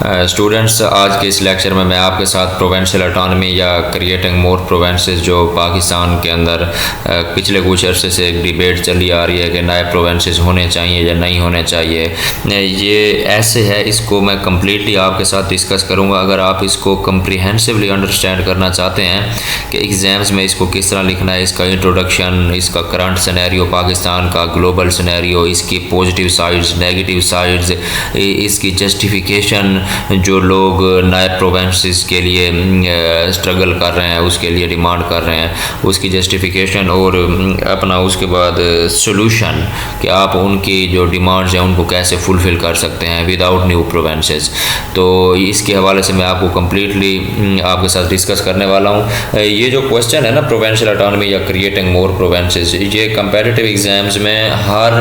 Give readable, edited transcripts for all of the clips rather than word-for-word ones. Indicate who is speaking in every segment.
Speaker 1: Students, आज के इस लेक्चर में मैं आपके साथ प्रोवेंशियल ऑटोनमी या क्रिएटिंग मोर प्रोवेंसेस जो पाकिस्तान के अंदर पिछले कुछ अरसे से एक डिबेट चली आ रही है कि नए प्रोवेंसेस होने चाहिए या नहीं होने चाहिए, ये ऐसे है। इसको मैं कम्प्लीटली आपके साथ डिस्कस करूँगा। अगर आप इसको कम्प्रीहेंसिवली अंडरस्टैंड करना चाहते हैं कि एग्ज़ाम्स में इसको किस तरह लिखना है, इसका इंट्रोडक्शन, इसका करंट सिनेरियो, पाकिस्तान का ग्लोबल सिनेरियो, इसकी पॉजिटिव साइड्स, नेगेटिव साइड्स, इसकी जस्टिफिकेशन, जो लोग नए प्रोवेंसेस के लिए स्ट्रगल कर रहे हैं, उसके लिए डिमांड कर रहे हैं, उसकी जस्टिफिकेशन और अपना उसके बाद सोल्यूशन कि आप उनकी जो डिमांड्स हैं उनको कैसे फुलफ़िल कर सकते हैं विदाउट न्यू प्रोवेंसेस। तो इसके हवाले से मैं आपको कम्प्लीटली आपके साथ डिस्कस करने वाला हूँ। ये जो क्वेश्चन है ना, प्रोवेंशियल ऑटोनमी या क्रिएटिंग मोर प्रोवेंसेस, ये कंपेटिटिव एग्ज़ाम्स में हर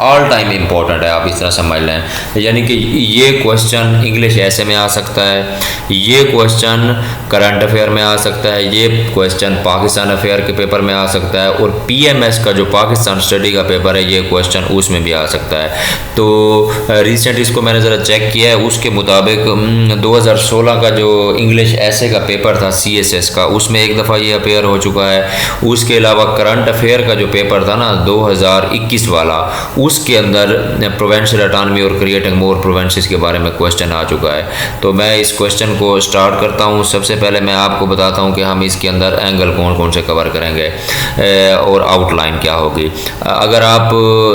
Speaker 1: ऑल टाइम इम्पोर्टेंट है, आप इस तरह समझ लें। यानी कि ये क्वेश्चन इंग्लिश ऐसे में आ सकता है, ये क्वेश्चन करंट अफेयर में आ सकता है, ये क्वेश्चन पाकिस्तान अफेयर के पेपर में आ सकता है, और पीएमएस का जो पाकिस्तान स्टडी का पेपर है, ये क्वेश्चन उसमें भी आ सकता है। तो रिसेंट इसको मैंने ज़रा चेक किया है, उसके मुताबिक 2016 का जो इंग्लिश ऐसे का पेपर था सीएसएस का, उसमें एक दफ़ा ये अपेयर हो चुका है। उसके अलावा करंट अफेयर का जो पेपर था ना 2021 वाला, उसके अंदर प्रोवेंशियल ऑटोनमी और क्रिएटिंग मोर प्रोवेंसेस के बारे में क्वेश्चन आ चुका है। तो मैं इस क्वेश्चन को स्टार्ट करता हूँ। सबसे पहले मैं आपको बताता हूँ कि हम इसके अंदर एंगल कौन कौन से कवर करेंगे और आउटलाइन क्या होगी। अगर आप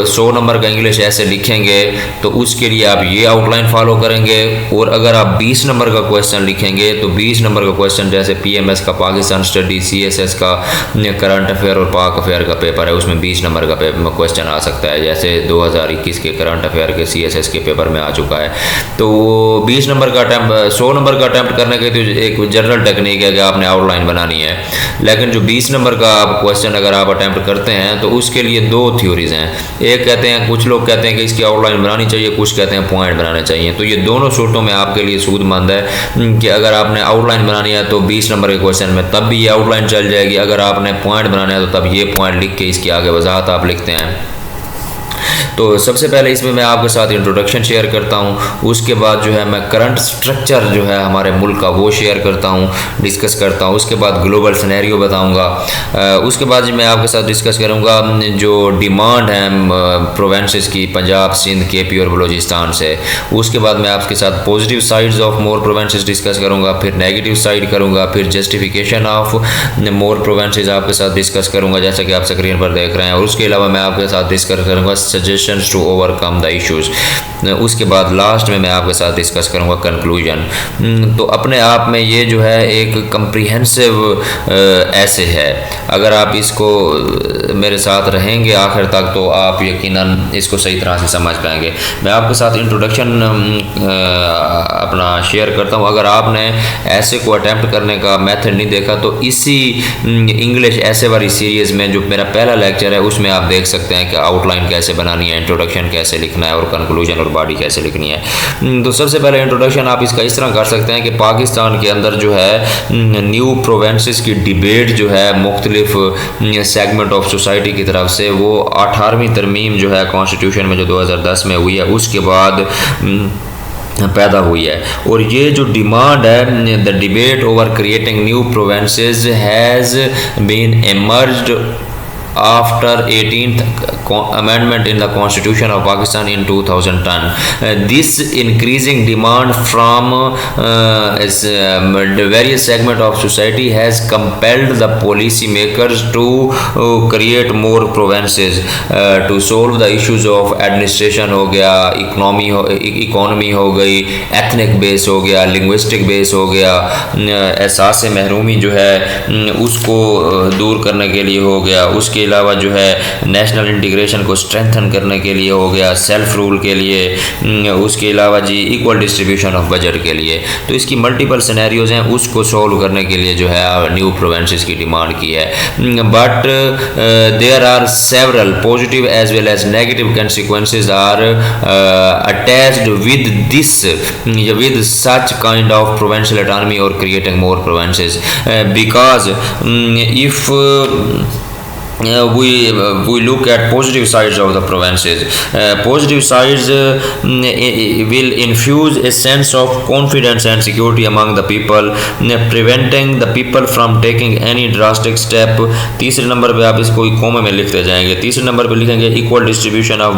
Speaker 1: 100 नंबर का इंग्लिश ऐसे लिखेंगे तो उसके लिए आप ये आउटलाइन फॉलो करेंगे, और अगर आप 20 नंबर का क्वेश्चन लिखेंगे तो 20 नंबर का क्वेश्चन जैसे पीएमएस का पाकिस्तान स्टडी, सीएसएस का करंट अफेयर और पाक अफेयर का पेपर है, उसमें 20 नंबर का क्वेश्चन आ सकता है, जैसे 2021 के करंट अफेयर के सीएसएस के पेपर में आ चुका है। तो 20 नंबर का अटैम्प्ट, 100 नंबर का अटैम्प्ट करने के तो एक जनरल टेक्निक है कि आपने आउटलाइन बनानी है। लेकिन जो 20 नंबर का आप क्वेश्चन अगर आप अटैम्प्ट करते हैं तो उसके लिए दो थ्योरीज़ हैं। एक कहते हैं, कुछ लोग कहते हैं कि इसकी आउटलाइन बनानी चाहिए, कुछ कहते हैं पॉइंट बनाने चाहिए। तो ये दोनों सूरतों में आपके लिए सूदमंद है कि अगर आपने आउटलाइन बनानी है तो 20 नंबर के क्वेश्चन में तब भी ये आउटलाइन चल जाएगी, अगर आपने पॉइंट बनाना है तो तब ये पॉइंट लिख के इसकी आगे वजाहत आप लिखते हैं। तो सबसे पहले इसमें मैं आपके साथ इंट्रोडक्शन शेयर करता हूँ, उसके बाद जो है मैं करंट स्ट्रक्चर जो है हमारे मुल्क का वो शेयर करता हूँ, डिस्कस करता हूँ। उसके बाद ग्लोबल सिनेरियो बताऊँगा। उसके बाद मैं आपके साथ डिस्कस करूँगा जो डिमांड है प्रोवेंसेस की, पंजाब, सिंध, केपी और बलूचिस्तान से। उसके बाद मैं आपके साथ positive sides of more provinces discuss करूँगा, फिर नेगेटिव साइड करूँगा, फिर जस्टिफिकेशन ऑफ मोर प्रोवेंसेस आपके साथ डिस्कस करूँगा, जैसा कि आप स्क्रीन पर देख रहे हैं। और उसके अलावा मैं आपके साथ डिस्कस करूँगा suggestions to overcome the issues. उसके बाद लास्ट में मैं आपके साथ डिस्कस करूँगा कंक्लूजन। तो अपने आप में ये जो है एक कम्प्रीहेंसिव ऐसे है। अगर आप इसको मेरे साथ रहेंगे आखिर तक तो आप यकीनन इसको सही तरह से समझ पाएंगे। मैं आपके साथ इंट्रोडक्शन अपना शेयर करता हूँ। अगर आपने ऐसे को अटैम्प्ट करने का मेथड नहीं देखा तो इसी इंग्लिश ऐसे वाली सीरीज़ में जो मेरा पहला लेक्चर है उसमें आप देख सकते हैं कि आउटलाइन कैसे बनानी है, इंट्रोडक्शन कैसे लिखना है और कंक्लूजन और बॉडी कैसे लिखनी है। तो सबसे पहले इंट्रोडक्शन आप इसका इस तरह कर सकते हैं कि पाकिस्तान के अंदर जो है न्यू प्रोवेंसेस की डिबेट जो है मुख्तलिफ सेगमेंट ऑफ सोसाइटी की तरफ से, वो 18वीं तरमीम जो है कॉन्स्टिट्यूशन में जो 2010 में हुई है उसके बाद पैदा हुई है। और ये जो डिमांड है, the debate over creating new provinces has been emerged after 18th amendment in the constitution of Pakistan in 2010. This increasing demand from the various segment of society has compelled the policy makers to create more provinces to solve the issues of administration हो गया, economy हो गई, ethnic base हो गया, linguistic base हो गया, एहसास महरूमी जो है उसको दूर करने के लिए हो गया, उसके अलावा जो है नेशनल इंटीग्रेशन को स्ट्रेंथन करने के लिए हो गया, सेल्फ रूल के लिए, उसके अलावा जी इक्वल डिस्ट्रीब्यूशन ऑफ बजट के लिए। तो इसकी मल्टीपल सिनेरियोज हैं, उसको सॉल्व करने के लिए जो है न्यू प्रोवेंसेस की डिमांड की है। But there are several positive as well as negative consequences are attached with this, with such kind of provincial autonomy और creating more provinces, because if we look at positive sides of the provinces. Positive sides will infuse a sense of confidence and security among the people, preventing the people from taking any drastic step. तीसरे number पे आप इसको कॉमे में लिखते जाएंगे। तीसरे number पे लिखेंगे equal distribution of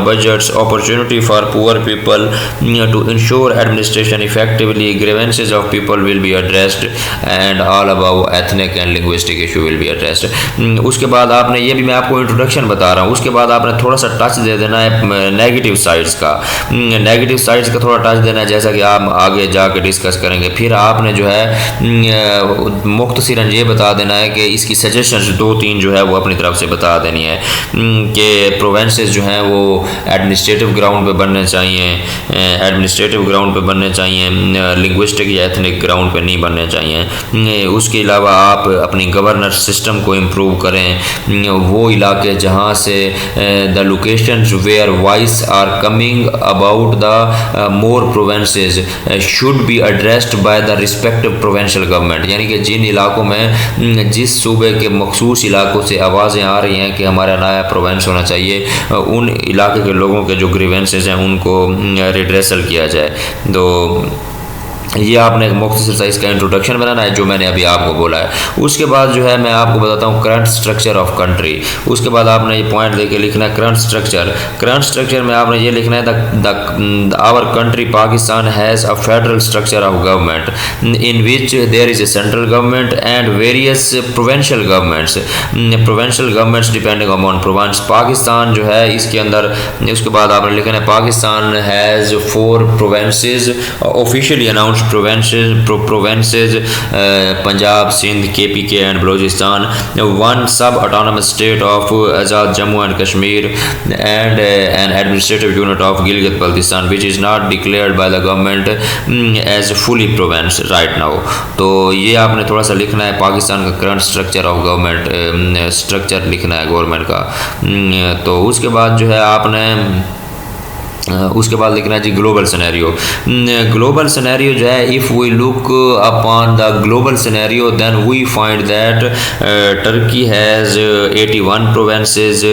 Speaker 1: budgets, opportunity for poor people to ensure administration effectively, grievances of people will be addressed, and all above ethnic and linguistic issue will be addressed. उसके बाद आपने ये भी मैं आपको इंट्रोडक्शन बता रहा हूँ, उसके बाद आपने थोड़ा सा टच दे देना है नेगेटिव साइड्स का। नेगेटिव साइड्स का थोड़ा टच देना है, जैसा कि आप आगे जाके डिस्कस करेंगे। फिर आपने जो है मुख्तसरन ये बता देना है कि इसकी सजेशंस 2-3 जो है वो अपनी तरफ से बता देनी है कि प्रोवेंसेस जो हैं वो एडमिनिस्ट्रेटिव ग्राउंड पे बनने चाहिए, लिंग्विस्टिक या एथनिक ग्राउंड पे नहीं बनने चाहिए। उसके अलावा आप अपनी गवर्नेंस सिस्टम को इम्प्रूव करें। वो इलाके जहाँ से the locations where voice are coming about the more provinces should be addressed by the respective provincial government, यानी कि जिन इलाकों में जिस सूबे के मखसूस इलाकों से आवाज़ें आ रही हैं कि हमारा नया प्रोवेंस होना चाहिए, उन इलाके के लोगों के जो ग्रीवेंसेस हैं उनको रिड्रेसल किया जाए। तो ये आपने एक मुख्तसर सा इसका इंट्रोडक्शन बनाना है जो मैंने अभी आपको बोला है। उसके बाद जो है मैं आपको बताता हूँ करंट स्ट्रक्चर ऑफ कंट्री। उसके बाद आपने ये पॉइंट देके लिखना है करंट स्ट्रक्चर में आपने ये लिखना है our country Pakistan has a federal structure of government in which there is a central government and various provincial governments depending upon province. Pakistan जो है इसके अंदर, उसके बाद आपने लिखना है Pakistan has 4 provinces officially announce provinces, Punjab, Sindh, KPK and Balochistan, 1 sub-autonomous state of Azad Jammu and Kashmir, and an administrative unit of Gilgit-Baltistan which is not declared by the government as fully province right now। तो ये आपने थोड़ा सा लिखना है पाकिस्तान का current structure of government, structure लिखना है गवर्नमेंट का। तो उसके बाद जो है आपने उसके बाद लिखना है जी ग्लोबल सिनेरियो जो है if we look upon the global scenario then we find that Turkey has 81 provinces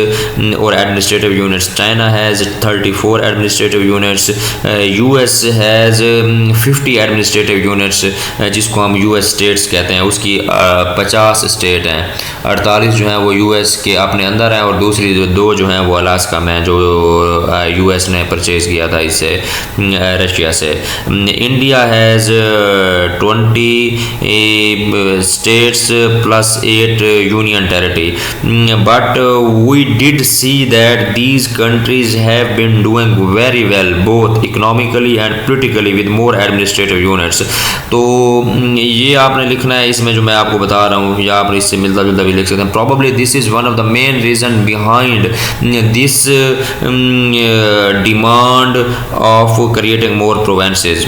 Speaker 1: और administrative units, China has 34 administrative units, US has 50 administrative units जिसको हम यूएस स्टेट्स कहते हैं। उसकी 50 स्टेट हैं, 48 जो हैं वो यूएस के अपने अंदर हैं और दूसरी जो 2 जो हैं वो अलास्का में हैं जो यूएस ने परचेज किया था इससे रशिया से। India has 20 states plus 8 union territory, but we did see that these countries have been doing very well both economically and politically with more administrative units. तो ये आपने लिखना है इसमें जो मैं आपको बता रहा हूँ, या आप इससे मिलता जुलता भी लिख सकते हैं। Probably this is one of the main reason behind this demand of creating more provinces।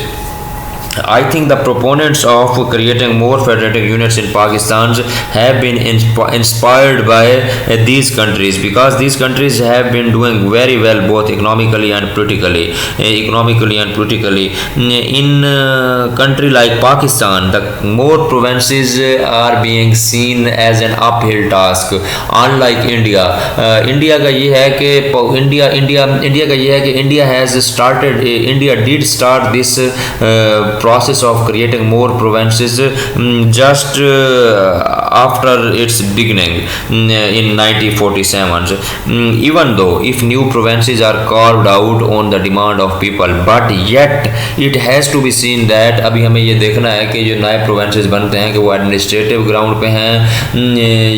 Speaker 1: I think the proponents of creating more federative units in Pakistan have been inspired by these countries because these countries have been doing very well both economically and politically. In a country like Pakistan, the more provinces are being seen as an uphill task. Unlike India, India का ये है कि India did start this process of creating more provinces just after its beginning in 1947, even though if new provinces are carved out on the demand of people, but yet it has to be seen that अभी हमें ये देखना है कि जो नए provinces बनते हैं कि वो एडमिनिस्ट्रेटिव ग्राउंड पे हैं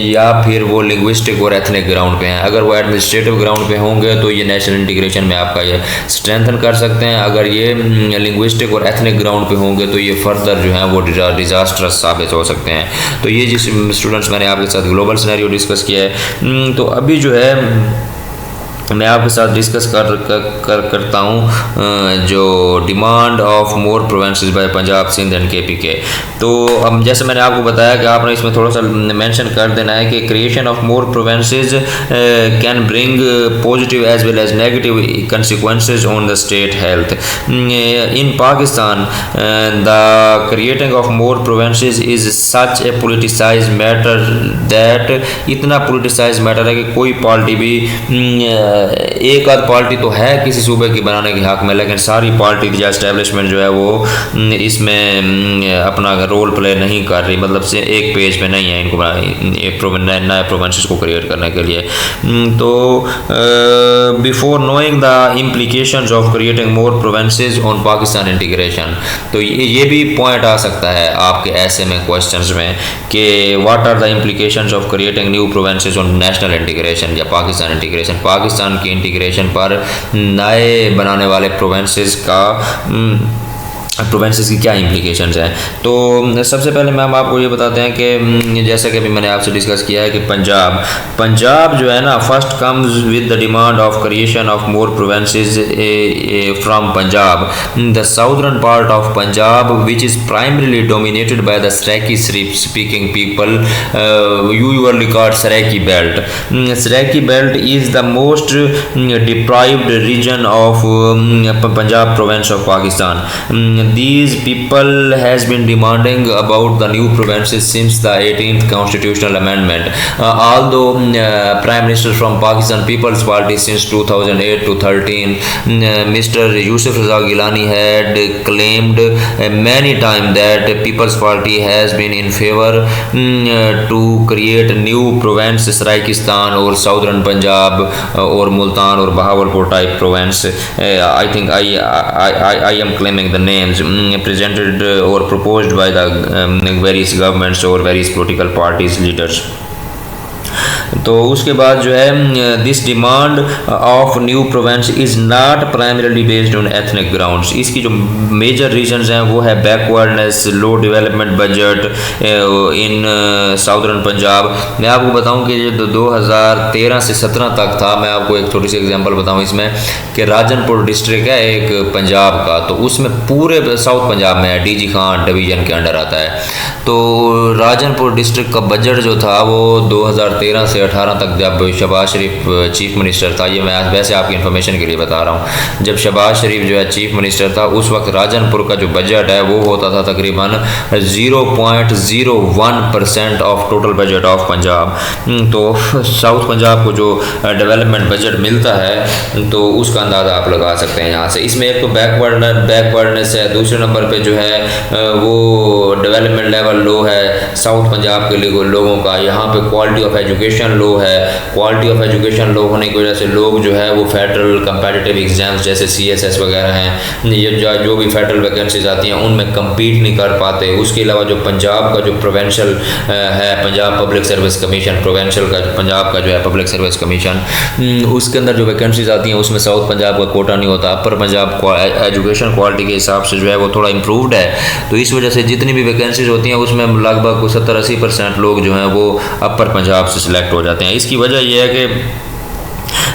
Speaker 1: या फिर वो लिंग्विस्टिक और एथनिक ग्राउंड पे हैं। अगर वो एडमिनिस्ट्रेटिव ग्राउंड पे होंगे तो ये नेशनल इंटीग्रेशन में आपका ये स्ट्रेंथन कर सकते हैं, अगर ये लिंग्विस्टिक और एथनिक ग्राउंड पे होंगे तो ये फर्दर जो है वो डिज़ास्टरस साबित हो सकते हैं। तो ये जिस स्टूडेंट्स मैंने आपके साथ ग्लोबल सिनेरियो डिस्कस किया है, तो अभी जो है मैं आपके साथ डिस्कस करता हूँ जो demand of more provinces by Punjab, Sindh and KPK। तो अब जैसे मैंने आपको बताया कि आपने इसमें थोड़ा सा मेंशन कर देना है कि creation of more provinces can bring positive as well as negative consequences on the state health in Pakistan. The creating of more provinces is such a politicise matter that इतना पोलिटिसाइज मैटर है कि कोई party भी एक आध party तो है किसी सूबे की बनाने के हक में, लेकिन सारी पार्टी या एस्टेब्लिशमेंट जो है वो इसमें अपना रोल प्ले नहीं कर रही, मतलब से एक पेज पे नहीं है इनको नए प्रोवेंसेस को क्रिएट करने के लिए। तो before knowing the implications of creating more provinces on Pakistan integration, तो ये भी पॉइंट आ सकता है आपके ऐसे में क्वेश्चंस में कि what are the implications of creating new provinces on national integration या पाकिस्तान इंटीग्रेशन। पाकिस्तान की इंटीग्रेशन पर नए बनाने वाले प्रोवेंसेस की क्या इम्प्लीकेशंस हैं। तो सबसे पहले मैम आपको ये बताते हैं कि जैसा कि अभी मैंने आपसे डिस्कस किया है कि पंजाब जो है ना first comes with the demand of creation of more provinces from Punjab. The southern part of Punjab which is primarily dominated by the Saraiki speaking people usually called Saraiki belt. Saraiki belt is the most deprived region of Punjab province of Pakistan. These people has been demanding about the new provinces since the 18th constitutional amendment. Although Prime Minister from Pakistan People's Party since 2008 to 13, Mr. Yusuf Raza Gilani had claimed many times that People's Party has been in favor to create new province Saraikistan or Southern Punjab or Multan or Bahawalpur type province. I think I am claiming the names presented or proposed by the various governments or various political parties leaders. तो उसके बाद जो है this demand of new Provence is not primarily based on ethnic grounds. इसकी जो major reasons हैं वो है backwardness, low development budget in southern Punjab. मैं आपको बताऊं कि जो 2013 से 17 तक था, मैं आपको एक छोटी सी एग्जांपल बताऊं इसमें कि राजनपुर डिस्ट्रिक्ट है एक पंजाब का, तो उसमें पूरे साउथ पंजाब में है, DG खान डिवीज़न के अंडर आता है। तो राजनपुर डिस्ट्रिक्ट का बजट जो था वो 2013 से 18 तक, जब शहबाज शरीफ चीफ मिनिस्टर था, ये मैं वैसे आपकी इन्फॉर्मेशन के लिए बता रहा हूँ, जब शहबाज शरीफ जो है चीफ मिनिस्टर था उस वक्त राजनपुर का जो बजट है वो होता था तकरीबन 0.01% of total budget of Punjab. तो साउथ पंजाब को जो डेवलपमेंट बजट मिलता है तो उसका अंदाज़ा आप लगा सकते हैं यहाँ से। इसमें एक तो बैकवर्डनेस है, दूसरे नंबर पे जो है वो डेवलपमेंट लेवल लो है साउथ पंजाब के लोगों का। यहाँ पे क्वालिटी ऑफ एजुकेशन लो है। क्वालिटी ऑफ एजुकेशन लो होने की वजह से लोग जो है वो फेडरल कंपेटिटिव एग्जाम्स जैसे CSS वगैरह हैं, ये जो भी फेडरल वैकेंसीज आती हैं उनमें कम्पीट नहीं कर पाते। उसके अलावा जो पंजाब का जो प्रोवेंशियल है, Punjab public service commission, provincial का पंजाब का जो है पब्लिक सर्विस कमीशन, उसके अंदर जो वैकेंसीज आती हैं उसमें साउथ पंजाब का कोटा नहीं होता। अपर पंजाब एजुकेशन क्वालिटी के हिसाब से जो है वो थोड़ा इम्प्रूवड है, तो इस वजह से जितनी भी वैकेंसीज होती हैं उसमें लगभग 70-80% लोग जो हैं वो अपर पंजाब से सिलेक्ट हो जाते हैं। इसकी वजह यह है कि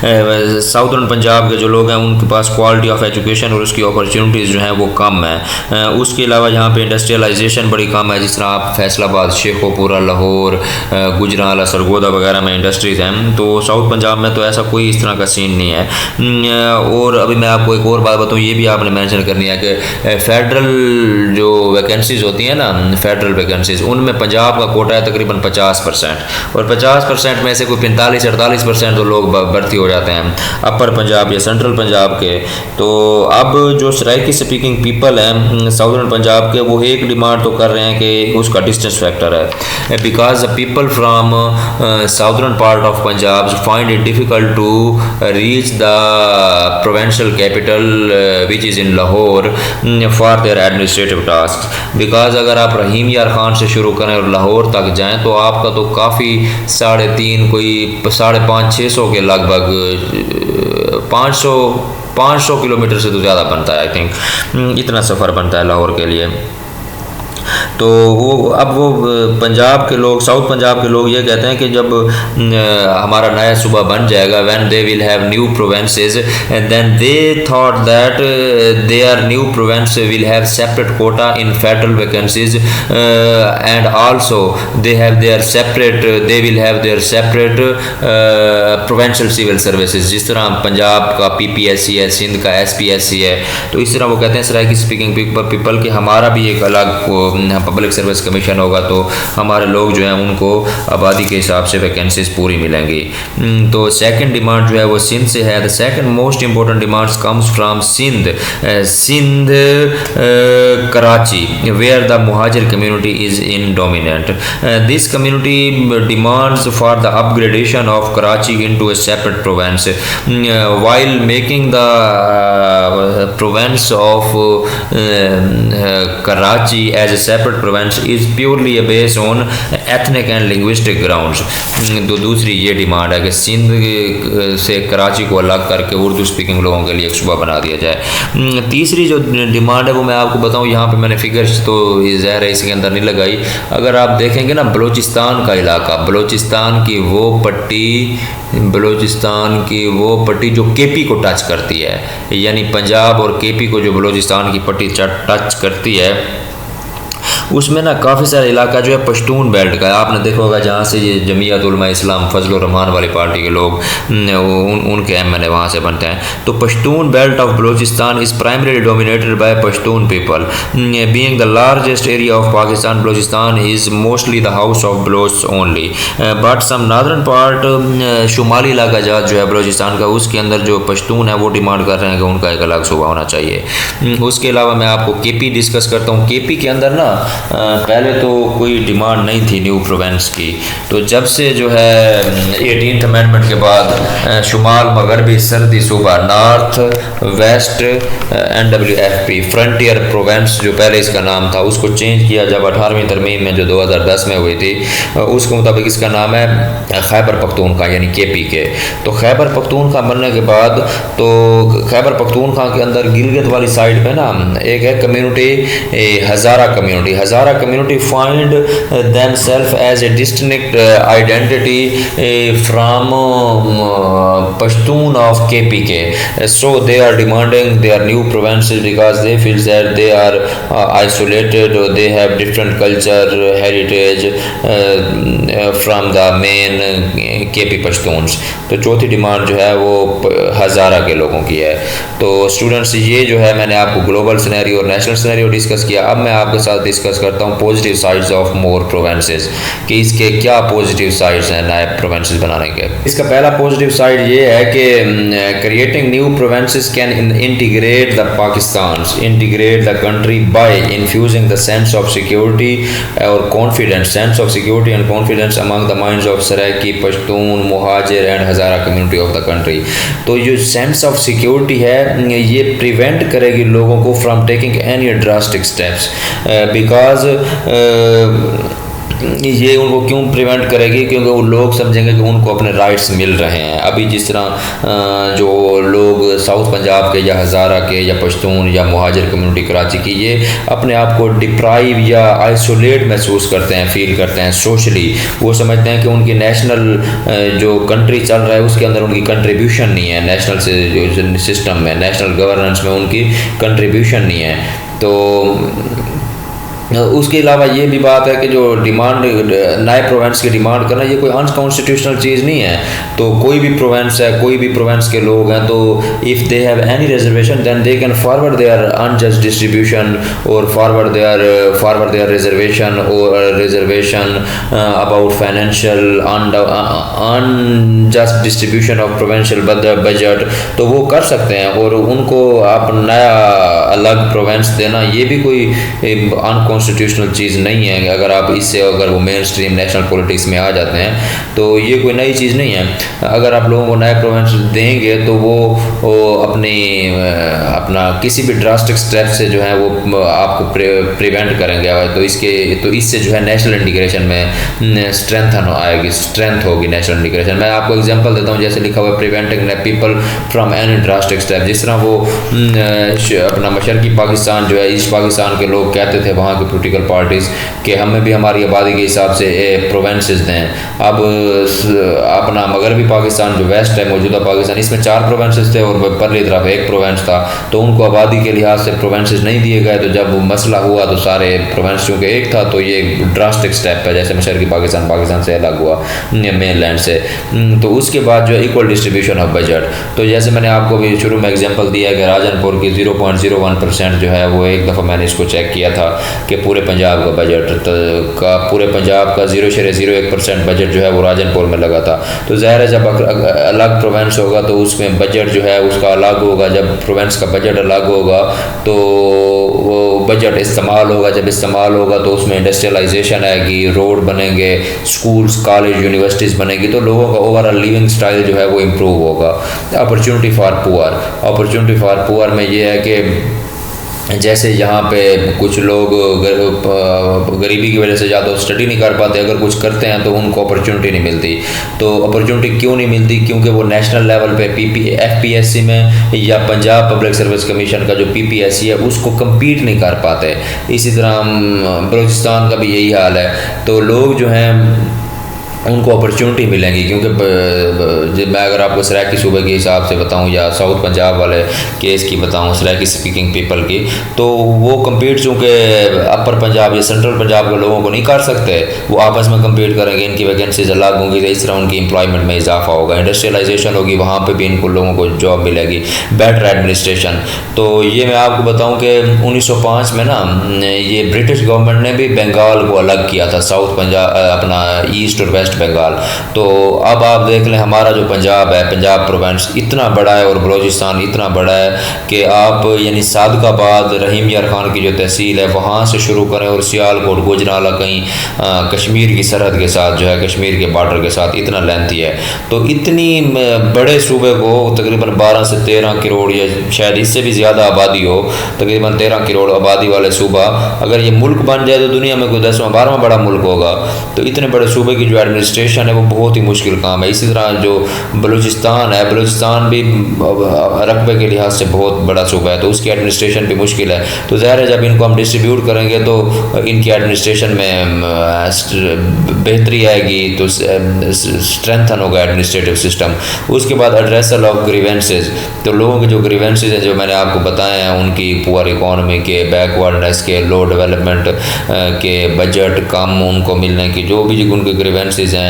Speaker 1: साउदर्न पंजाब के जो लोग हैं उनके पास क्वालिटी ऑफ एजुकेशन और उसकी अपॉर्चुनिटीज़ जो हैं वो कम है। उसके अलावा यहाँ पे इंडस्ट्रियलाइजेशन बड़ी कम है, जिस तरह आप फैसलाबाद, शेखोपुरा, लाहौर, गुजरांवाला, सरगोदा वगैरह में इंडस्ट्रीज़ हैं, तो साउथ पंजाब में तो ऐसा कोई इस तरह का सीन नहीं है। और अभी मैं आपको एक और बात बताऊँ, ये भी आपने मेंशन करनी है कि फेडरल जो वैकेंसीज़ होती हैं ना, फेडरल वैकेंसीज़, उनमें पंजाब का कोटा है तकरीबन 50%, और 50% में से कोई 45-48% तो लोग भर्ती हो जाते हैं अपर पंजाब या सेंट्रल पंजाब के। तो अब जो सराइकी स्पीकिंग पीपल हैं साउदर्न पंजाब के, वो एक डिमांड तो कर रहे हैं कि उसका डिस्टेंस फैक्टर है, because the people from southern part of Punjab find it difficult to reach the provincial capital which is in Lahore for their administrative task. Because अगर आप रहीम यार खान से शुरू करें और लाहौर तक जाएँ तो आपका तो काफ़ी 3.5 कोई 550-600 के लगभग 500 किलोमीटर से तो ज़्यादा बनता है। आई थिंक इतना सफ़र बनता है लाहौर के लिए। तो वो पंजाब के लोग, साउथ पंजाब के लोग ये कहते हैं कि जब हमारा नया सूबा बन जाएगा, when they will have new provinces, then they thought that their new province will have separate quota in federal vacancies and also they have their separate, they will have their separate provincial civil services. जिस तरह पंजाब का PPSC है, सिंध का SPSC है, तो इस तरह वो कहते हैं सराइकी स्पीकिंग पीपल कि हमारा भी एक अलग पब्लिक सर्विस कमीशन होगा, तो हमारे लोग जो हैं उनको आबादी के हिसाब से वैकेंसीज पूरी मिलेंगी। तो सेकंड डिमांड जो है वो सिंध से है। The second most important demands comes from Sindh, Sindh Karachi, where the Muhajir community is in dominant. This community demands for the upgradation of Karachi into a separate province, while making the province of Karachi as a separate province is purely based on ethnic and linguistic grounds। तो दूसरी ये demand है कि सिंध से कराची को अलग करके Urdu speaking लोगों के लिए एक सूबा बना दिया जाए। तीसरी जो डिमांड है वो मैं आपको बताऊं, यहाँ पे मैंने फिगर्स तो ज़ाहिर है इसके अंदर नहीं लगाई। अगर आप देखेंगे ना, बलूचिस्तान का इलाका, बलूचिस्तान की वो पट्टी जो KP को टच करती है, यानी पंजाब और KP को जो बलूचिस्तान की पट्टी टच करती है, उसमें ना काफ़ी सारा इलाका जो है पश्तून बेल्ट का है। आपने देखा होगा जहाँ से ये जमीयत उलमा इस्लाम फजल रहमान वाली पार्टी के लोग उनके MLA वहाँ से बनते हैं। तो Pashtun belt of Balochistan is primarily dominated by Pashtun people, being the largest area of Pakistan. Balochistan is mostly the house of Baloch only, but some northern part, शुमाली इलाका जहाँ जो है बलूचिस्तान का, उसके अंदर जो पश्तून है वो डिमांड कर रहे हैं कि उनका एक अलग सूबा होना चाहिए। उसके अलावा मैं आपको KP डिस्कस करता हूँ। KP के अंदर ना पहले तो कोई डिमांड नहीं थी न्यू प्रोविंस की, तो जब से जो है 18th अमेंडमेंट के बाद शुमाल मगरबी सरहदी सूबा, north west NWFP frontier province जो पहले इसका नाम था, उसको चेंज किया जब 18वीं तरमीम में जो 2010 में हुई थी, उसके मुताबिक इसका नाम है खैबर पख्तूनख्वा यानी KP के। तो खैबर पख्तूनख्वा बनने के बाद तो खैबर पख्तूनख्वा के अंदर गिलगित वाली साइड पे ना एक है community, Hazara community find themselves as a distinct identity from Pashtun of KPK, so they are demanding their new provinces because they feel that they are isolated, or they have different culture heritage from the main KP Pashtuns। तो चौथी demand जो है वो हज़ारा के लोगों की है। तो स्टूडेंट्स ये जो है मैंने आपको ग्लोबल सिनेरियो और नेशनल सिनेरियो डिस्कस किया। अब मैं आपके साथ डिस्कस करता हूँ positive sides of more provinces, कि इसके क्या पॉजिटिव साइड्स हैं नए प्रोविंसेस बनाने के। इसका पहला पॉजिटिव साइड ये है कि creating new provinces can integrate the Pakistan, integrate the country by infusing the sense of security और confidence, sense of security and confidence among the minds of Saraiki, Pashtun, Muhajir and Hazara community of the country. तो जो sense of security है ये prevent करेगी लोगों को from taking any drastic steps, because ये उनको क्यों प्रिवेंट करेगी, क्योंकि वो लोग समझेंगे कि उनको अपने राइट्स मिल रहे हैं। अभी जिस तरह जो लोग साउथ पंजाब के या हज़ारा के या पश्तून या मुहाजिर कम्युनिटी कराची की, ये अपने आप को डिप्राइव या आइसोलेट महसूस करते हैं, फील करते हैं सोशली। वो समझते हैं कि उनकी नेशनल जो कंट्री चल रहा है उसके अंदर उनकी कंट्रीब्यूशन नहीं है, नेशनल से जो सिस्टम में, नेशनल गवर्नेंस में उनकी कंट्रीब्यूशन नहीं है। तो उसके अलावा ये भी बात है कि जो डिमांड नए प्रोविंस की डिमांड करना ये कोई अनकॉन्स्टिट्यूशनल चीज़ नहीं है। तो कोई भी प्रोविंस है, कोई भी प्रोविंस के लोग हैं, तो if they have any reservation then they can forward their unjust distribution और फॉरवर्ड देयर रिजर्वेशन और reservation about financial unjust distribution of provincial budget, तो वो कर सकते हैं। और उनको आप नया अलग प्रोविंस देना ये भी कोई अनकॉन्स्टिट्यूशनल चीज़ नहीं है। अगर वो मेन स्ट्रीम नेशनल पॉलिटिक्स में आ जाते हैं तो ये कोई नई चीज़ नहीं है। अगर आप लोगों को नए प्रोविंस देंगे तो वो अपना किसी भी ड्रास्टिक स्टेप से जो है वो आपको प्रिवेंट करेंगे। तो इससे जो है नेशनल इंटीग्रेशन में स्ट्रेंथ होगी नेशनल इंटीग्रेशन। मैं आपको एग्जांपल देता हूँ, जैसे लिखा हुआ है preventing people from any drastic step. जिस तरह वो अपना मशरकी पाकिस्तान जो है, ईस्ट पाकिस्तान के लोग कहते थे वहाँ के पोलिटिकल पार्टीज़ कि हमें भी हमारी आबादी के हिसाब से प्रोवेंसेस दें। अब अपना मगरबी पाकिस्तान जो वेस्ट है मौजूदा पाकिस्तान, इसमें 4 प्रोवेंसेस थे और परली तरफ 1 प्रोवेंस था, तो उनको आबादी के लिहाज से प्रोवेंसेस नहीं दिए गए। तो जब मसला हुआ तो सारे प्रोवेंस चूँकि एक था, तो ये ड्रास्टिक स्टेप है, जैसे मशरक़ी पाकिस्तान से अलग हुआ मेन लैंड से। तो उसके बाद जो इक्वल डिस्ट्रीब्यूशन ऑफ बजट, तो जैसे मैंने आपको भी शुरू में एग्जांपल दिया है कि राजनपुर की 0.01% जो है वो एक दफ़ा मैंने इसको चेक किया था कि पूरे पंजाब का बजट पूरे पंजाब का 0.01% बजट जो है वो राजनपुर में लगा था। तो ज़ाहिर है जब अलग प्रोवेंस होगा तो उसमें बजट जो है उसका अलग होगा। जब प्रोवेंस का बजट अलग होगा तो वो बजट इस्तेमाल होगा। जब इस्तेमाल होगा तो उसमें इंडस्ट्रियलाइजेशन आएगी, रोड बनेंगे, स्कूल्स कॉलेज यूनिवर्सिटीज़ बनेगी, तो लोगों का ओवरऑल लिविंग स्टाइल जो है वो इम्प्रूव होगा। अपॉर्चुनिटी फॉर पुअर में ये है कि जैसे यहाँ पे कुछ लोग गरीबी की वजह से या तो स्टडी नहीं कर पाते, अगर कुछ करते हैं तो उनको अपॉर्चुनिटी नहीं मिलती। तो अपॉर्चुनिटी क्यों नहीं मिलती? क्योंकि वो नेशनल लेवल पे FPSC में या पंजाब पब्लिक सर्विस कमीशन का जो PPSC है उसको कम्पीट नहीं कर पाते। इसी तरह बलूचिस्तान का भी यही हाल है। तो लोग जो हैं उनको अपॉर्चुनिटी मिलेंगी, क्योंकि मैं अगर आपको सराकी सूबे के हिसाब से बताऊं या साउथ पंजाब वाले केस की बताऊं, सराकी स्पीकिंग पीपल की, तो वो कम्पीट चूँकि अपर पंजाब या सेंट्रल पंजाब के लोगों को नहीं कर सकते, वो आपस में कम्पीट करेंगे, इनकी वैकेंसीज अलग होंगी, तो इस तरह उनकी एम्प्लॉयमेंट में इजाफा होगा, इंडस्ट्रियलाइजेशन होगी, वहाँ पर भी इनको लोगों को जॉब मिलेगी, बेटर एडमिनिस्ट्रेशन। तो ये मैं आपको बताऊँ कि 1905 में ना ये ब्रिटिश गवर्नमेंट ने भी बंगाल को अलग किया था, साउथ पंजाब अपना ईस्ट और वेस्ट बंगाल। तो अब आप देख लें हमारा जो पंजाब है, पंजाब प्रोवेंस इतना बड़ा है और बलूचिस्तान इतना बड़ा है कि आप यानी सादकाबाद रहीम यार खान की जो तहसील है वहाँ से शुरू करें और सियालकोट गुजराला कहीं कश्मीर की सरहद के साथ जो है, कश्मीर के बॉर्डर के साथ इतना लेंथी है। तो इतनी बड़े सूबे को तकरीबन 12 से 13 करोड़ या शायद इससे भी ज़्यादा आबादी हो, तकरीबन 13 करोड़ आबादी वाले सूबा अगर ये मुल्क बन जाए तो दुनिया में कोई 10वां 12वां बड़ा मुल्क होगा। तो इतने बड़े सूबे की जो एडमिनिस्ट्रेशन है वो बहुत ही मुश्किल काम है। इसी तरह जो बलूचिस्तान है, बलूचिस्तान भी रकबे के लिहाज से बहुत बड़ा सूबा है, तो उसकी एडमिनिस्ट्रेशन भी मुश्किल है। तो ज़ाहिर है जब इनको हम डिस्ट्रीब्यूट करेंगे तो इनकी एडमिनिस्ट्रेशन में बेहतरी आएगी, तो स्ट्रेंथन होगा एडमिनिस्ट्रेटिव सिस्टम। उसके बाद एड्रेसल ऑफ ग्रीवेंसेज, तो लोगों के जो ग्रीवेंसेज हैं जो मैंने आपको बताए हैं, उनकी पुअर इकॉनमी के, बैकवर्डनेस के, लो डेवलपमेंट के, बजट कम उनको मिलने की, जो भी उनके ग्रीवेंसेज हैं,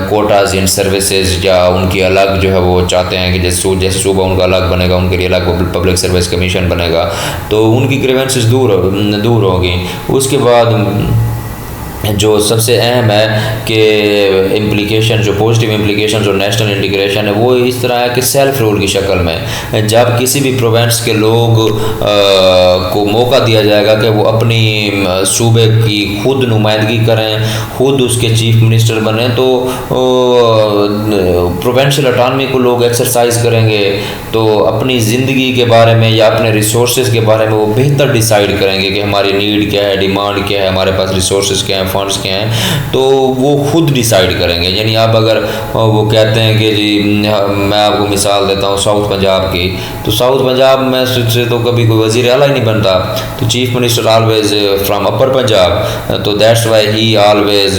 Speaker 1: कोटाज इन सर्विसेज या उनकी अलग जो है वो चाहते हैं कि जैसे सूबा उनका अलग बनेगा, उनके लिए अलग पब्लिक सर्विस कमीशन बनेगा, तो उनकी ग्रीवेंसेज दूर होगी। उसके बाद जो सबसे अहम है कि इम्प्लिकेशन, जो पॉजिटिव इम्प्लिकेशन जो नेशनल इंटीग्रेशन है वो इस तरह है कि सेल्फ रूल की शक्ल में जब किसी भी प्रोवेंस के लोग को मौका दिया जाएगा कि वो अपनी सूबे की खुद नुमाइंदगी करें, खुद उसके चीफ मिनिस्टर बने, तो प्रोवेंशियल ऑटोनॉमी को लोग एक्सरसाइज करेंगे, तो अपनी ज़िंदगी के बारे में या अपने रिसोर्सेज के बारे में वो बेहतर डिसाइड करेंगे कि हमारी नीड क्या है, डिमांड क्या है, हमारे पास रिसोर्सेज क्या है, फंड्स क्या हैं, तो वो खुद डिसाइड करेंगे। यानी आप अगर वो कहते हैं कि जी मैं आपको मिसाल देता हूँ साउथ पंजाब की, तो साउथ पंजाब में से तो कभी कोई वज़ीर आला ही नहीं बनता, तो chief minister always from upper Punjab, तो that's why he always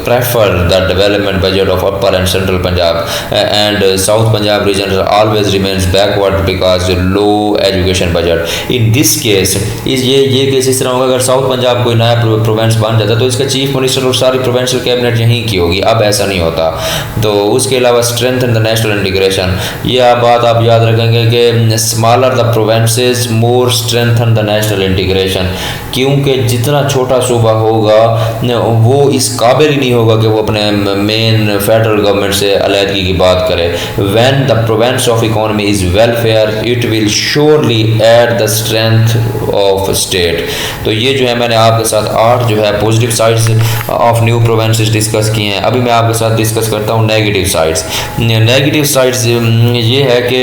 Speaker 1: prefer the development budget of upper and central Punjab and south Punjab region always remains backward because low education budget. In this case ये केस इस तरह होगा, अगर south Punjab कोई नया Provence बन जाता तो इसका चीफ मिनिस्टर और सारी प्रोविंशियल कैबिनेट यहीं की होगी। अब ऐसा नहीं होता। तो उसके अलावा strength in the national integration, ये बात आप याद रखेंगे कि smaller the provinces more strengthen the national integration, क्योंकि जितना छोटा सूबा होगा वो इस काबिल ही नहीं होगा कि वो अपने मेन फेडरल गवर्नमेंट से अलहदगी की बात करे। When the province of economy is welfare it will surely add the strength of state. तो ये जो है मैंने आपके साथ 8 जो है positive sides of new provinces discuss किए हैं। अभी मैं आपके साथ डिस्कस करता हूँ नेगेटिव साइड्स। नेगेटिव साइड्स ये है कि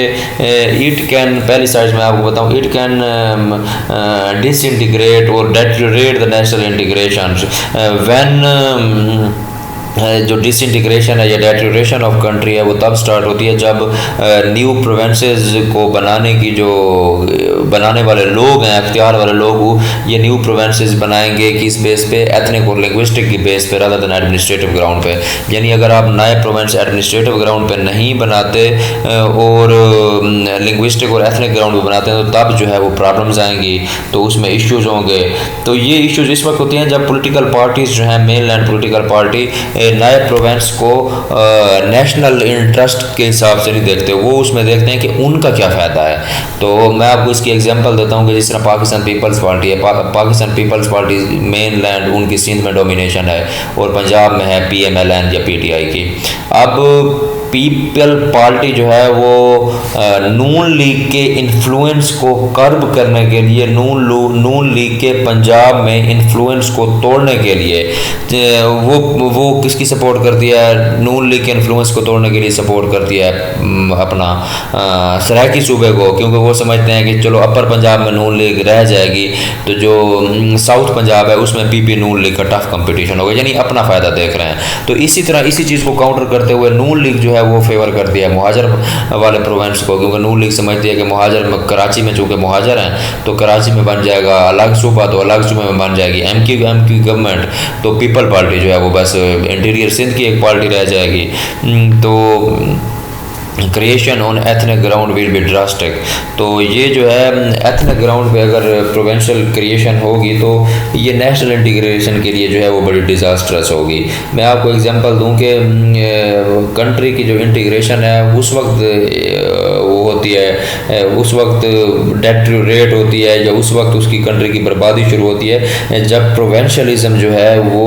Speaker 1: इट कैन, पहली साइड्स मैं आपको बताऊँ, इट कैन डिसइंटीग्रेट और deteriorate the national integration when जो डिसइंटीग्रेशन है या डेटोरेशन ऑफ कंट्री है वो तब स्टार्ट होती है जब न्यू प्रोवेंसेस को बनाने की जो बनाने वाले लोग हैं, अख्तियार वाले लोग, ये न्यू प्रोवेंसेस बनाएंगे किस बेस पे, एथनिक और लिंग्विस्टिक की बेस पे रादर देन एडमिनिस्ट्रेटिव ग्राउंड पे। यानी अगर आप नए प्रोवेंस एडमिनिस्ट्रेटिव ग्राउंड पे नहीं बनाते और लिंग्विस्टिक और एथनिक ग्राउंड पे बनाते हैं तो तब जो है वो प्रॉब्लम्स आएंगी, तो उसमें इश्यूज होंगे। तो ये इश्यूज इस वक्त होती हैं जब पॉलिटिकल पार्टीज़ जो हैं, मेन लैंड पॉलिटिकल पार्टी नए प्रोवेंस को नेशनल इंटरेस्ट के हिसाब से नहीं देखते, वो उसमें देखते हैं कि उनका क्या फ़ायदा है। तो मैं आपको इसकी एग्जांपल देता हूँ कि जिस तरह पाकिस्तान पीपल्स पार्टी है, Pakistan Peoples Party main land उनकी सिंध में डोमिनेशन है और पंजाब में है PMLN या PTI की। अब पीपल पार्टी जो है वो नून लीग के इन्फ्लुएंस को कर्ब करने के लिए, नून लीग के पंजाब में इन्फ्लुएंस को तोड़ने के लिए वो किसकी सपोर्ट करती है? नून लीग के इन्फ्लुएंस को तोड़ने के लिए सपोर्ट करती है अपना सराकी सूबे को, क्योंकि वो समझते हैं कि चलो अपर पंजाब में नून लीग रह जाएगी तो जो साउथ पंजाब है उसमें PP नून लीग का टफ कंपटीशन होगा, यानी अपना फ़ायदा देख रहे हैं। तो इसी तरह इसी चीज़ को काउंटर करते हुए नून लीग जो है वो फेवर करती है मुहाजर वाले प्रोवेंस को, क्योंकि नून लीग समझती है कि मुहाजर कराची में चूँकि मुहाजर हैं तो कराची में बन जाएगा अलग सूबा, तो अलग सूबे में बन जाएगी MQ गवर्नमेंट, तो पीपल पार्टी जो है वो बस इंटीरियर सिंध की एक पार्टी रह जाएगी। तो creation on ethnic ground will be drastic. तो ये जो है एथनिक ग्राउंड पे अगर प्रोवेंशियल क्रिएशन होगी तो ये नेशनल इंटीग्रेशन के लिए जो है वो बड़ी डिज़ास्ट्रस होगी। मैं आपको एग्जांपल दूं कि कंट्री की जो इंटीग्रेशन है उस वक्त वो होती है, उस वक्त डेटोरेट होती है या उस वक्त उसकी कंट्री की बर्बादी शुरू होती है जब प्रोवेंशलिज्म जो है वो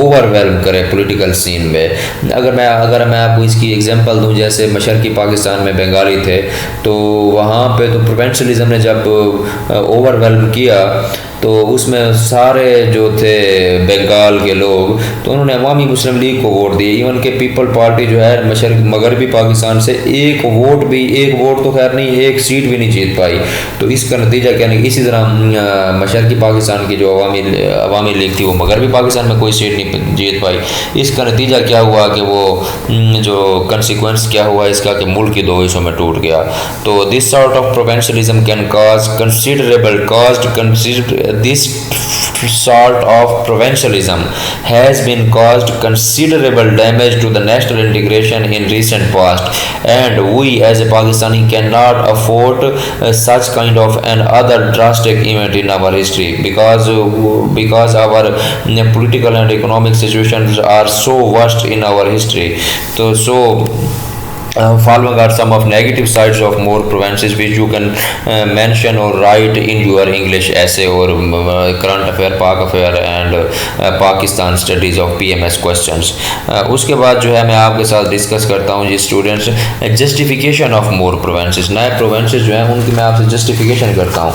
Speaker 1: ओवरवेल्म करे पॉलिटिकल सीन में। अगर मैं आपको इसकी एग्जांपल दूं, जैसे मशरकी पाकिस्तान में बंगाली थे तो वहाँ पे तो प्रोवेंशलिज्म ने जब ओवरवेल्म किया तो उसमें सारे जो थे बंगाल के लोग तो उन्होंने अवामी मुस्लिम लीग को वोट दिए। इवन के पीपल पार्टी जो है मगरबी पाकिस्तान से एक वोट तो खैर नहीं, एक सीट भी नहीं जीत पाई। तो इसका नतीजा क्या नहीं, इसी तरह मशरकी पाकिस्तान की जो अवामी लीग थी वो मगरबी पाकिस्तान में कोई सीट नहीं जीत पाई। इसका नतीजा क्या हुआ कि वो जो कंसिक्वेंस क्या हुआ इसका कि मुल्क की दो हिस्सों में टूट गया। तो this sort of provincialism can cause considerable This sort of provincialism has been caused considerable damage to the national integration in recent past, and we as a Pakistani cannot afford such kind of another drastic event in our history because our political and economic situations are so worst in our history. So following are some of negative sides of more provinces which you can mention or write in your English essay or current affair, Pak affair and Pakistan studies of PMS questions। उसके बाद जो है मैं आपके साथ discuss करता हूँ जी students justification of more provinces. नए प्रोवेंसेस जो हैं उनकी मैं आपसे जस्टिफिकेशन करता हूँ।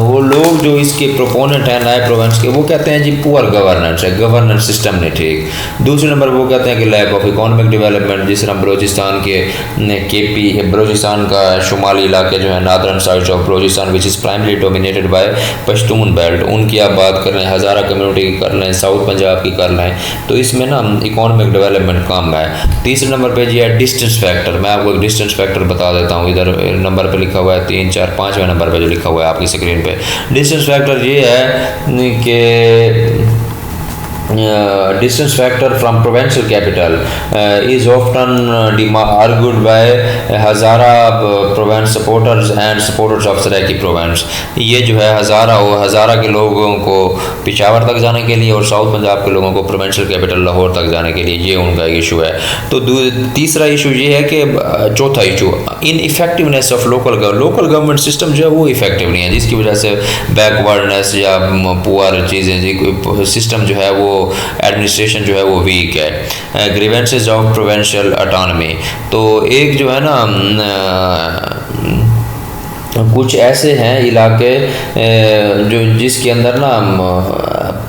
Speaker 1: वो लोग जो इसके प्रोपोनेंट हैं नए प्रोवेंस के, वो कहते हैं जी पुअर गवर्नेंस है, गवर्नेंस सिस्टम नहीं ठीक। दूसरे नंबर वो कहते हैं कि लैक ऑफ इकोनॉमिक डेवलपमेंट, जिस तरह बलोचिस्तान के बलोचिस्तान का शुमाली इलाके जो है northern sides of Balochistan which is primary dominated by Pashtun belt, उनकी आप बात कर लें, हज़ारा कम्युनिटी की कर लें, साउथ पंजाब की कर लें, तो इसमें ना इकोनॉमिक डेवलपमेंट कम है। तीसरे नंबर पे जी है डिस्टेंस फैक्टर। मैं आपको एक डिस्टेंस फैक्टर बता देता हूँ, इधर नंबर पे लिखा हुआ है 3, 4, 5वें नंबर पे जो लिखा हुआ है आपकी स्क्रीन पे। डिस्टेंस फैक्टर ये है कि distance factor from provincial capital is often argued by Hazara province supporters and supporters of Saraiki province। ये जो है हज़ारा के लोगों को पिशावर तक जाने के लिए और साउथ पंजाब के लोगों को प्रोविंशियल कैपिटल लाहौर तक जाने के लिए ये उनका इशू है। तो तीसरा इशू ये है कि चौथा issue in effectiveness of local government system जो है वो इफेक्टिव नहीं है, जिसकी वजह से बैकवर्डनेस या पुअर चीज़ें सिस्टम जो है वो एडमिनिस्ट्रेशन जो है वो वीक है। ग्रीवेंसेस ऑफ प्रोविंशियल ऑटोनॉमी, तो एक जो है ना कुछ ऐसे हैं इलाके जो जिसके अंदर ना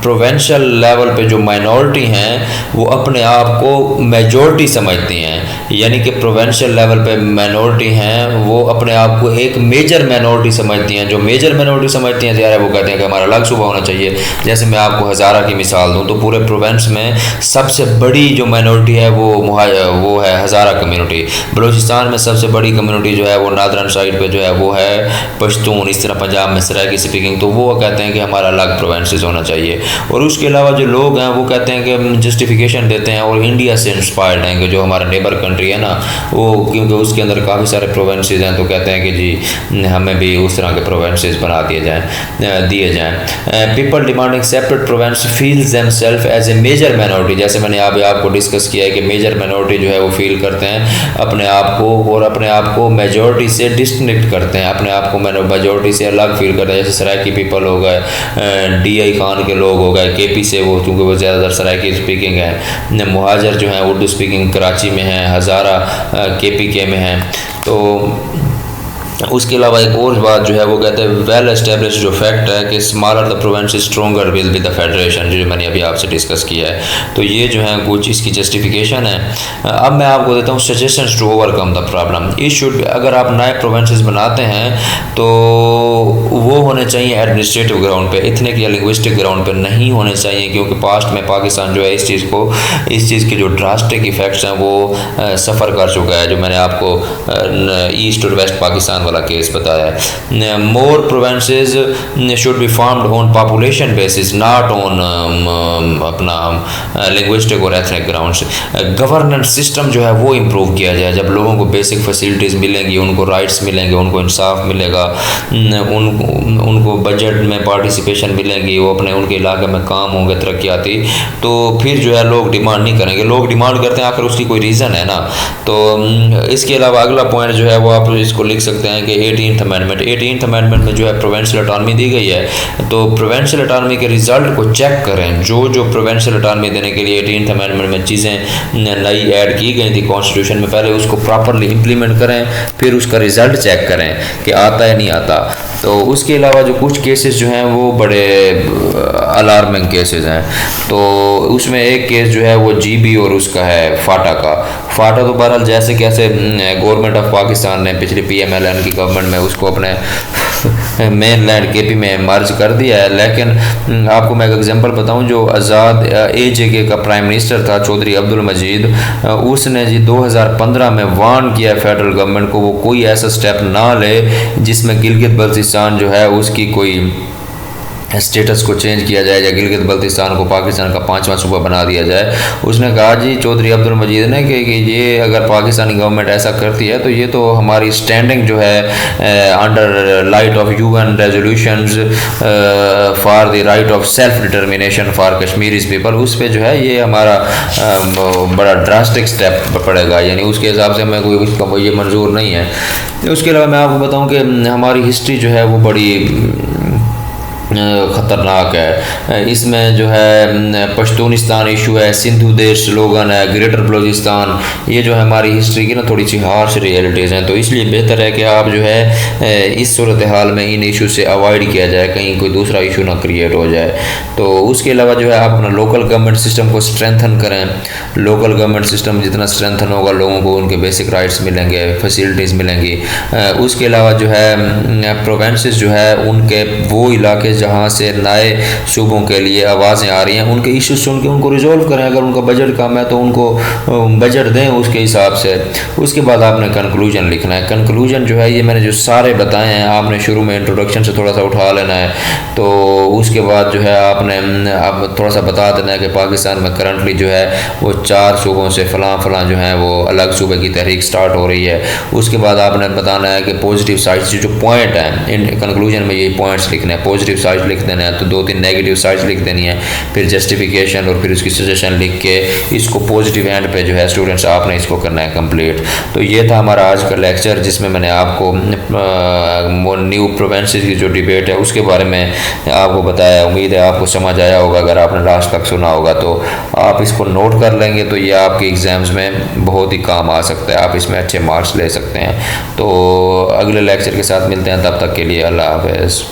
Speaker 1: प्रोवेंशियल लेवल पे जो माइनॉरिटी हैं वो अपने आप को मेजॉरिटी समझती हैं, यानी कि प्रोवेंशियल लेवल पे माइनॉरिटी हैं वो अपने आप को एक मेजर माइनॉरिटी समझती हैं। जो मेजर माइनॉरिटी समझती हैं ज़्यादा वो कहते हैं कि हमारा अलग सूबा होना चाहिए। जैसे मैं आपको हज़ारा की मिसाल दूँ तो पूरे प्रोवेंस में सबसे बड़ी जो माइनॉरिटी है वो है हज़ारा कम्युनिटी। बलूचिस्तान में सबसे बड़ी कम्युनिटी जो है वो नादरन साइड पे जो है वो है पश्तून। इस तरह पंजाब में सराइकी स्पीकिंग, तो वो कहते हैं कि हमारा अलग प्रोवेंसेस होना चाहिए। और उसके अलावा जो लोग हैं वो कहते हैं कि जस्टिफिकेशन देते हैं और इंडिया से इंस्पायर्ड हैं कि जो हमारा नेबर कंट्री है ना वो, क्योंकि उसके अंदर काफ़ी सारे प्रोवेंसेस हैं, तो कहते हैं कि जी हमें भी उस तरह के प्रोवेंसेस बना दिए जाएँ। People demanding separate province feels themselves as a major minority. जैसे मैंने आपको डिस्कस किया है कि मेजर माइनॉरिटी जो है वो फील करते हैं अपने आप को, और अपने आप को मेजॉरिटी से डिस्कनेक्ट करते हैं, अपने आप को मेजॉरिटी से अलग फील करते हैं। जैसे सराइकी पीपल हो गए, DI खान के लोग हो गए KP से, वो क्योंकि वो ज़्यादातर सराइकी स्पीकिंग है। मुहाजिर जो हैं उर्दू स्पीकिंग कराची में हैं, हज़ारा KPK में हैं। तो उसके अलावा एक और बात जो है वो कहते हैं वेल एस्टेब्लिश जो फैक्ट है कि smaller the Provence stronger will be the federation, जो मैंने अभी आपसे डिस्कस किया है। तो ये जो है कुछ इसकी जस्टिफिकेशन है। अब मैं आपको देता हूँ suggestions to overcome the problem. It should, अगर आप नए प्रोवेंसेस बनाते हैं तो वो होने चाहिए एडमिनिस्ट्रेटिव ग्राउंड पे, इथनिक या लिंग्विस्टिक ग्राउंड पे नहीं होने चाहिए, क्योंकि पास्ट में पाकिस्तान जो है इस चीज़ के जो ड्रास्टिक इफेक्ट्स हैं वो सफ़र कर चुका है, जो मैंने आपको ईस्ट और वेस्ट पाकिस्तान वाला केस बताया है। More provinces should be formed on population basis, not on अपना लिंग्विस्टिक और एथनिक ग्राउंड्स। गवर्नेंस सिस्टम जो है वो इम्प्रूव किया जाए। जब लोगों को बेसिक फैसिलिटीज़ मिलेंगी, उनको राइट्स मिलेंगे, उनको इंसाफ मिलेगा, उनको बजट में पार्टिसिपेशन मिलेंगी, वो अपने उनके इलाके में काम होंगे तरक्याती, तो फिर जो है लोग डिमांड नहीं करेंगे। लोग डिमांड करते हैं आखिर उसकी कोई रीज़न है ना। तो इसके अलावा अगला पॉइंट जो है वो आप इसको लिख सकते हैं कि 18th अमेंडमेंट में जो है प्रोवेंशियल ऑटोनॉमी दी गई है। तो प्रोवेंशियल ऑटोनॉमी के रिजल्ट को चेक करें। जो प्रोवेंशियल ऑटोनॉमी देने के लिए 18th अमेंडमेंट में चीज़ें नई ऐड की गई थी कॉन्स्टिट्यूशन में, पहले उसको प्रॉपरली इम्प्लीमेंट करें, फिर उसका रिजल्ट चेक करें कि आता है नहीं आता। तो उसके अलावा जो कुछ केसेस जो हैं वो बड़े अलार्मिंग केसेस हैं। तो उसमें एक केस जो है वो GB और उसका है फाटा का। फाटा तो बहरहाल जैसे कैसे गवर्नमेंट ऑफ पाकिस्तान ने पिछली PMLN की गवर्नमेंट में उसको अपने मेन लैंड KP में मर्ज कर दिया है, लेकिन आपको मैं एक एग्जांपल बताऊं, जो आज़ाद AJK का प्राइम मिनिस्टर था चौधरी अब्दुल मजीद, उसने जी 2015 में वार्न किया फेडरल गवर्नमेंट को वो कोई ऐसा स्टेप ना ले जिसमें गिलगित बल्तिस्तान जो है उसकी कोई स्टेटस को चेंज किया जाए या गिलगित बल्तिस्तान को पाकिस्तान का 5वां सूबा बना दिया जाए। उसने कहा जी चौधरी अब्दुल मजीद ने कि ये अगर पाकिस्तानी गवर्नमेंट ऐसा करती है तो ये तो हमारी स्टैंडिंग जो है under light of UN resolutions for the right of self determination for Kashmiris people, उस पर जो है ये हमारा बड़ा ड्रास्टिक स्टेप पड़ेगा, यानी उसके हिसाब से हमें कोई ये मंजूर नहीं है। उसके अलावा मैं आपको बताऊँ कि हमारी हिस्ट्री जो है वो बड़ी ख़तरनाक है। इसमें जो है पश्तूनिस्तान इशू है, सिंधु देश स्लोगन है, ग्रेटर बलूचिस्तान, ये जो है हमारी हिस्ट्री की ना थोड़ी सी हार्श रियलिटीज़ हैं। तो इसलिए बेहतर है कि आप जो है इस सूरत हाल में इन इशू से अवॉइड किया जाए, कहीं कोई दूसरा इशू ना क्रिएट हो जाए। तो उसके अलावा जो है आप अपना लोकल गवर्नमेंट सिस्टम को स्ट्रेंथन करें। लोकल गवर्नमेंट सिस्टम जितना स्ट्रेंथन होगा लोगों को उनके बेसिक राइट्स मिलेंगे, फैसिलिटीज़ मिलेंगी। उसके अलावा जो है प्रोवेंसेस जो है उनके वो इलाके जहाँ से नए सूबों के लिए आवाज़ें आ रही हैं उनके इश्यूज सुन के उनको रिजॉल्व करें। अगर उनका बजट कम है तो उनको बजट दें उसके हिसाब से। उसके बाद आपने कंक्लूजन लिखना है। कंक्लूजन जो है ये मैंने जो सारे बताए हैं आपने शुरू में इंट्रोडक्शन से थोड़ा सा उठा लेना है। तो उसके बाद जो है आपने अब थोड़ा सा बता देना है कि पाकिस्तान में करंटली जो है वो 4 सूबों से फ़लाँ जो है वो अलग सूबे की तहरीक स्टार्ट हो रही है। उसके बाद आपने बताना है कि पॉजिटिव साइड्स जो पॉइंट हैं इन कंक्लूजन में ये पॉइंट्स लिखने हैं। पॉजिटिव साइड्स लिख देना है तो 2-3 नेगेटिव साइड्स लिख देनी है, फिर जस्टिफिकेशन और फिर उसकी सजेशन लिख के इसको पॉजिटिव एंड पे जो है स्टूडेंट्स आपने इसको करना है कंप्लीट। तो ये था हमारा आज का लेक्चर जिसमें मैंने आपको न्यू प्रोवेंसेस की जो डिबेट है उसके बारे में आपको बताया। उम्मीद है आपको समझ आया होगा। अगर आपने लास्ट तक सुना होगा तो आप इसको नोट कर लेंगे तो ये आपके एग्ज़ाम्स में बहुत ही काम आ सकता है, आप इसमें अच्छे मार्क्स ले सकते हैं। तो अगले लेक्चर के साथ मिलते हैं, तब तक के लिए अल्लाह हाफ़िज़।